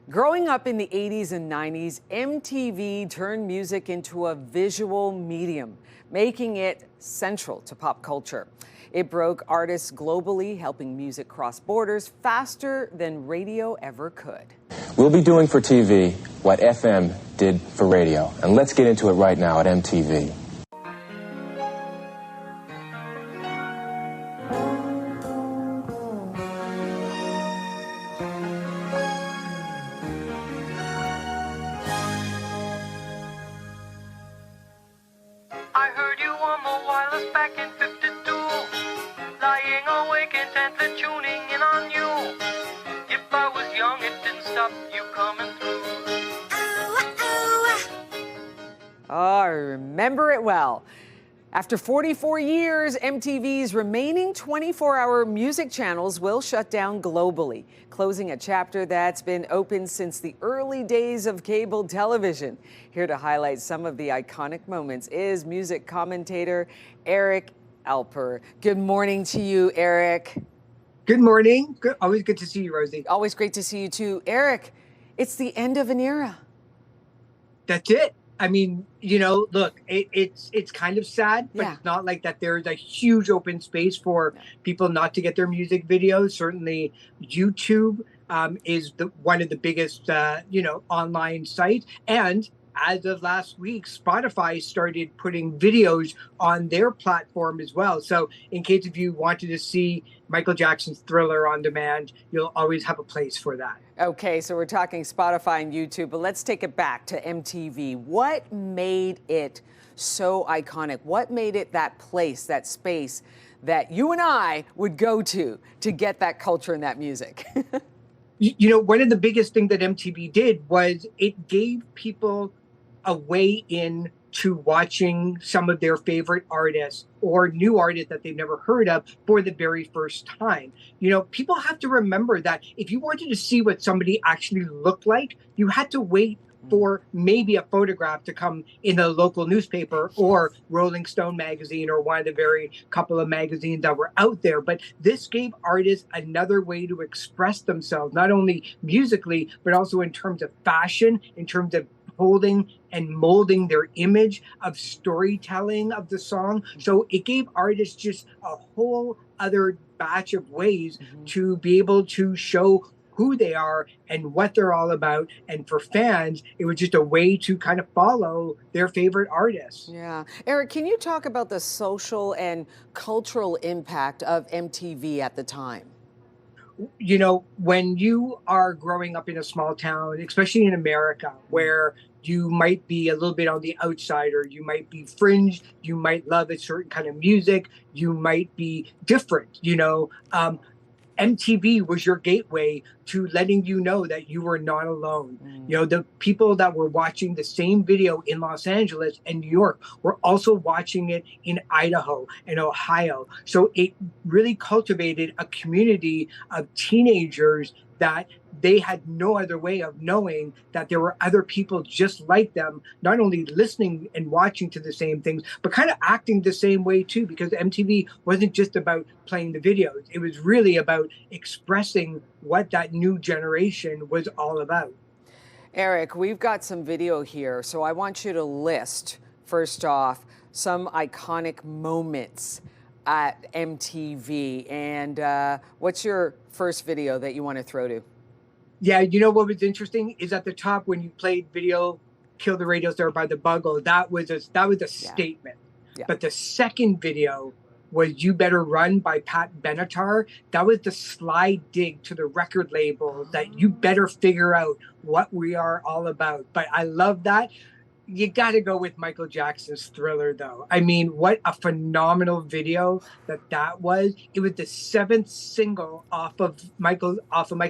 Growing up in the 80s and 90s, MTV turned music into a visual medium, making it central to pop culture. It broke artists globally, helping music cross borders faster than radio ever could. We'll be doing for TV what FM did for radio, and let's get into it right now at MTV. I heard you on the wireless back in 52, lying awake intently tuning in on you. If I was young, it didn't stop you coming through. Oh, I remember it well. After 44 years, MTV's remaining 24-hour music channels will shut down globally, closing a chapter that's been open since the early days of cable television. Here to highlight some of the iconic moments is music commentator Eric Alper. Good morning to you, Eric. Good morning. Always good to see you, Rosie. Always great to see you too. Eric, it's the end of an era. That's it. I mean, look, it's kind of sad, but It's not like that there's a huge open space for people not to get their music videos. Certainly YouTube is one of the biggest, online sites. And as of last week, Spotify started putting videos on their platform as well. So in case if you wanted to see Michael Jackson's Thriller on demand, you'll always have a place for that. Okay, so we're talking Spotify and YouTube, but let's take it back to MTV. What made it so iconic? What made it that place, that space that you and I would go to get that culture and that music? One of the biggest things that MTV did was it gave people a way in to watching some of their favorite artists or new artists that they've never heard of for the very first time. People have to remember that if you wanted to see what somebody actually looked like, you had to wait for maybe a photograph to come in a local newspaper or Rolling Stone magazine or one of the very couple of magazines that were out there. But this gave artists another way to express themselves, not only musically, but also in terms of fashion, in terms of holding and molding their image of storytelling of the song. So it gave artists just a whole other batch of ways to be able to show who they are and what they're all about. And for fans, it was just a way to kind of follow their favorite artists. Yeah. Eric, can you talk about the social and cultural impact of MTV at the time? When you are growing up in a small town, especially in America, where you might be a little bit on the outsider, you might be fringe, you might love a certain kind of music, you might be different, MTV was your gateway to letting you know that you were not alone. The people that were watching the same video in Los Angeles and New York were also watching it in Idaho and Ohio. So it really cultivated a community of teenagers that they had no other way of knowing that there were other people just like them, not only listening and watching to the same things, but kind of acting the same way too, because MTV wasn't just about playing the videos. It was really about expressing what that new generation was all about. Eric, we've got some video here, so I want you to list, first off, some iconic moments at MTV. And what's your first video that you want to throw to? Yeah, what was interesting is at the top when you played video "Kill the Radio Star" by the Bugle, that was a statement. Yeah. But the second video was "You Better Run" by Pat Benatar. That was the sly dig to the record label that you better figure out what we are all about. But I love that. You got to go with Michael Jackson's Thriller, though. I mean, what a phenomenal video that was. It was the 7th single off of Michael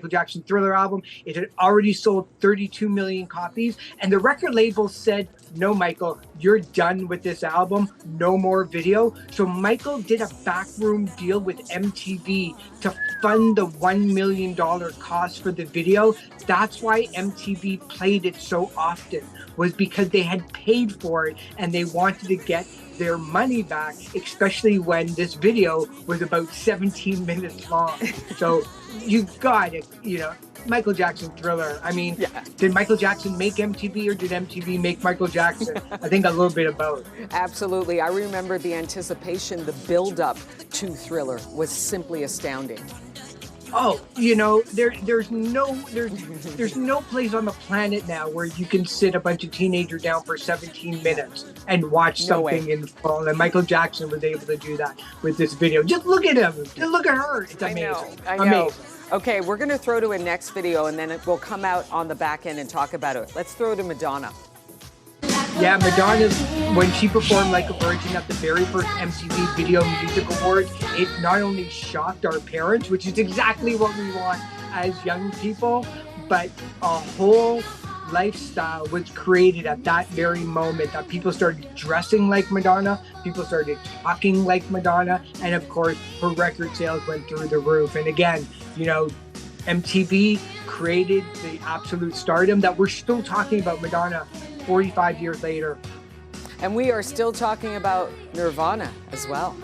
Jackson's Thriller album. It had already sold 32 million copies, and the record label said, "No, Michael, you're done with this album. No more video." So Michael did a backroom deal with MTV to fund the $1 million cost for the video. That's why MTV played it so often, was because they had paid for it and they wanted to get their money back, especially when this video was about 17 minutes long. So you've got it, Michael Jackson Thriller. I mean, Did Michael Jackson make MTV or did MTV make Michael Jackson? I think a little bit of both. Absolutely. I remember the anticipation, the build-up to Thriller was simply astounding. Oh, there's no place on the planet now where you can sit a bunch of teenagers down for 17 minutes and watch something in full. And Michael Jackson was able to do that with this video. Just look at him. Just look at her. It's amazing. I know. Amazing. Okay, we're going to throw to a next video, and then it will come out on the back end and talk about it. Let's throw to Madonna. Yeah, Madonna, when she performed Like a Virgin at the very first MTV Video Music Awards, it not only shocked our parents, which is exactly what we want as young people, but a whole lifestyle was created at that very moment that people started dressing like Madonna, people started talking like Madonna, and of course, her record sales went through the roof. And again, MTV created the absolute stardom that we're still talking about Madonna 45 years later. And we are still talking about Nirvana as well.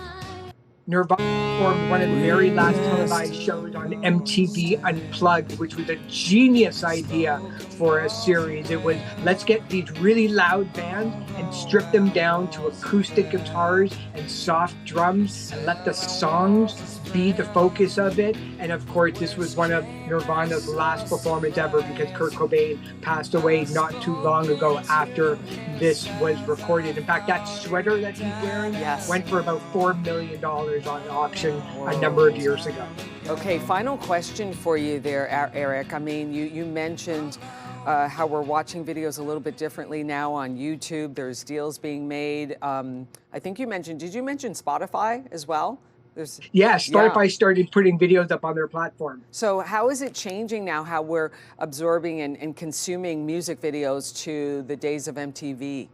Nirvana performed one of the very last televised shows on MTV Unplugged, which was a genius idea for a series. It was, let's get these really loud bands and strip them down to acoustic guitars and soft drums and let the songs be the focus of it. And of course, this was one of Nirvana's last performances ever because Kurt Cobain passed away not too long ago after this was recorded. In fact, that sweater that he's wearing went for about $4 million on auction a number of years ago. Okay, final question for you there, Eric. I mean, you mentioned how we're watching videos a little bit differently now on YouTube. There's deals being made. I think did you mention Spotify as well? Spotify started putting videos up on their platform. So how is it changing now how we're absorbing and consuming music videos to the days of MTV?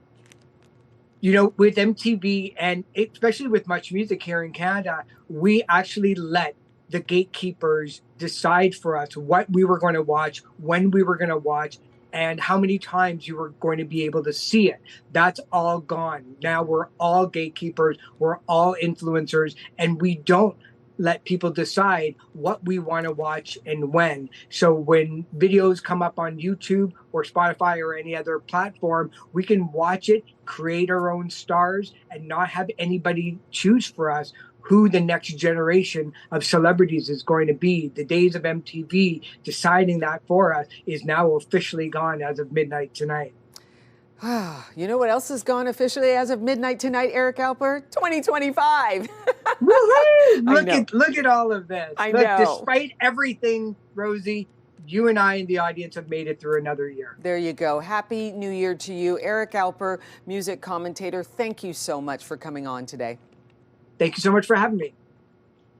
With MTV and especially with Much Music here in Canada, we actually let the gatekeepers decide for us what we were going to watch, when we were going to watch, and how many times you were going to be able to see it. That's all gone. Now we're all gatekeepers, we're all influencers, and we don't let people decide what we want to watch and when. So when videos come up on YouTube or Spotify or any other platform, we can watch it, create our own stars, and not have anybody choose for us who the next generation of celebrities is going to be. The days of MTV deciding that for us is now officially gone as of midnight tonight. You know what else is gone officially as of midnight tonight, Eric Alper? 2025. Woohoo! Look at all of this. I know. Despite everything, Rosie, you and I and the audience have made it through another year. There you go. Happy New Year to you. Eric Alper, music commentator, thank you so much for coming on today. Thank you so much for having me.